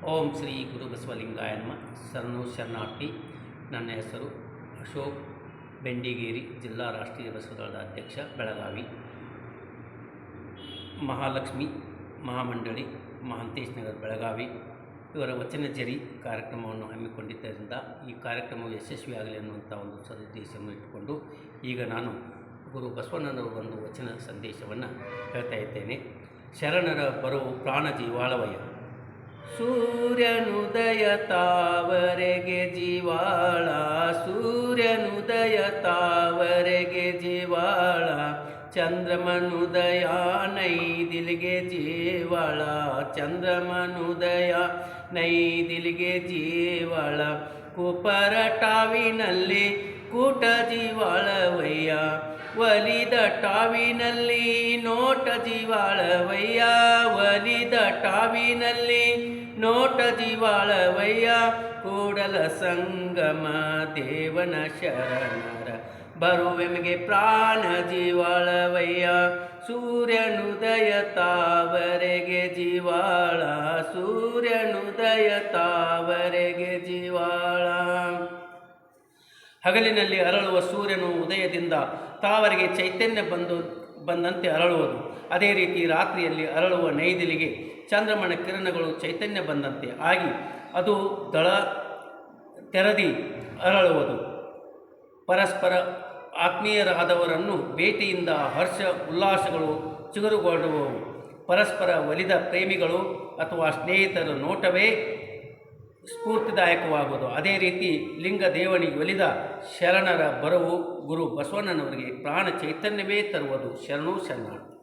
ಓಂ ಶ್ರೀ ಗುರು ಬಸವಲಿಂಗಾಯ ನಮಃ. ಶರಣು ಶರಣಾರ್ಥಿ. ನನ್ನ ಹೆಸರು ಅಶೋಕ್ ಬೆಂಡಿಗೇರಿ, ಜಿಲ್ಲಾ ರಾಷ್ಟ್ರೀಯ ಬಸವದಳದ ಅಧ್ಯಕ್ಷ, ಬೆಳಗಾವಿ. ಮಹಾಲಕ್ಷ್ಮಿ ಮಹಾಮಂಡಳಿ, ಮಹಾಂತೇಶ್ ನಗರ, ಬೆಳಗಾವಿ ಇವರ ವಚನಜರಿ ಕಾರ್ಯಕ್ರಮವನ್ನು ಹಮ್ಮಿಕೊಂಡಿದ್ದರಿಂದ ಈ ಕಾರ್ಯಕ್ರಮವು ಯಶಸ್ವಿಯಾಗಲಿ ಅನ್ನುವಂಥ ಒಂದು ಸದುದ್ದೇಶವನ್ನು ಇಟ್ಟುಕೊಂಡು ಈಗ ನಾನು ಗುರು ಬಸವಣ್ಣನವರು ಒಂದು ವಚನ ಸಂದೇಶವನ್ನು ಹೇಳ್ತಾ ಇದ್ದೇನೆ. ಶರಣರ ಬರವು ಪ್ರಾಣ ಜೀವಾಳವಯ್ಯ. ಸೂರ್ಯನುದಯ ತಾವರೆಗೆ ಜೀವಾಳ, ಸೂರ್ಯನುದಯ ತಾವರೆಗೆ ಜೀವಾಳ, ಚಂದ್ರಮನುದಯ ನೈದಿಲಿಗೆ ಜೀವಾಳ, ಚಂದ್ರಮನುದಯ ನೈದಿಲಿಗೆ ಜೀವಾಳ, ಕುಪರಟಾವಿನಲ್ಲಿ ಕೂಟ ಜೀವಾಳವಯ್ಯ, ಒಲಿದ ಟಾವಿನಲ್ಲಿ ನೋಟ ಜೀವಾಳವಯ್ಯ, ಒಲಿದ ಟಾವಿನಲ್ಲಿ ನೋಟ ಜೀವಾಳವಯ್ಯ, ಕೂಡಲ ಸಂಗಮ ದೇವನ ಶರಣರ ಬರುವೆಮಗೆ ಪ್ರಾಣ ಜೀವಾಳವಯ್ಯ, ಸೂರ್ಯನುದಯ ತಾವರೆಗೆ ಜೀವಾಳ, ಸೂರ್ಯನುದಯ ತಾವರೆಗೆ ಜೀವಾಳ. ಹಗಲಿನಲ್ಲಿ ಅರಳುವ ಸೂರ್ಯನು ಉದಯದಿಂದ ತಾವರೆಗೆ ಚೈತನ್ಯ ಬಂದಂತೆ ಅರಳುವುದು. ಅದೇ ರೀತಿ ರಾತ್ರಿಯಲ್ಲಿ ಅರಳುವ ನೈದಿಲಿಗೆ ಚಂದ್ರಮನ ಕಿರಣಗಳು ಚೈತನ್ಯ ಬಂದಂತೆ ಆಗಿ ಅದು ದಳ ತೆರದಿ ಅರಳುವುದು. ಪರಸ್ಪರ ಆತ್ಮೀಯರಾದವರನ್ನು ಭೇಟಿಯಿಂದ ಹರ್ಷ ಉಲ್ಲಾಸಗಳು ಚಿಗುರುಗೊಳ್ಳುವವು. ಪರಸ್ಪರ ಒಲಿದ ಪ್ರೇಮಿಗಳು ಅಥವಾ ಸ್ನೇಹಿತರ ನೋಟವೇ ಸ್ಫೂರ್ತಿದಾಯಕವಾಗುವುದು. ಅದೇ ರೀತಿ ಲಿಂಗ ದೇವನಿಗೆ ಒಲಿದ ಶರಣರ ಬರವು ಗುರು ಬಸವಣ್ಣನವರಿಗೆ ಪ್ರಾಣ ಚೈತನ್ಯವೇ ತರುವುದು. ಶರಣು ಶರಣಾರ್ಥಿ.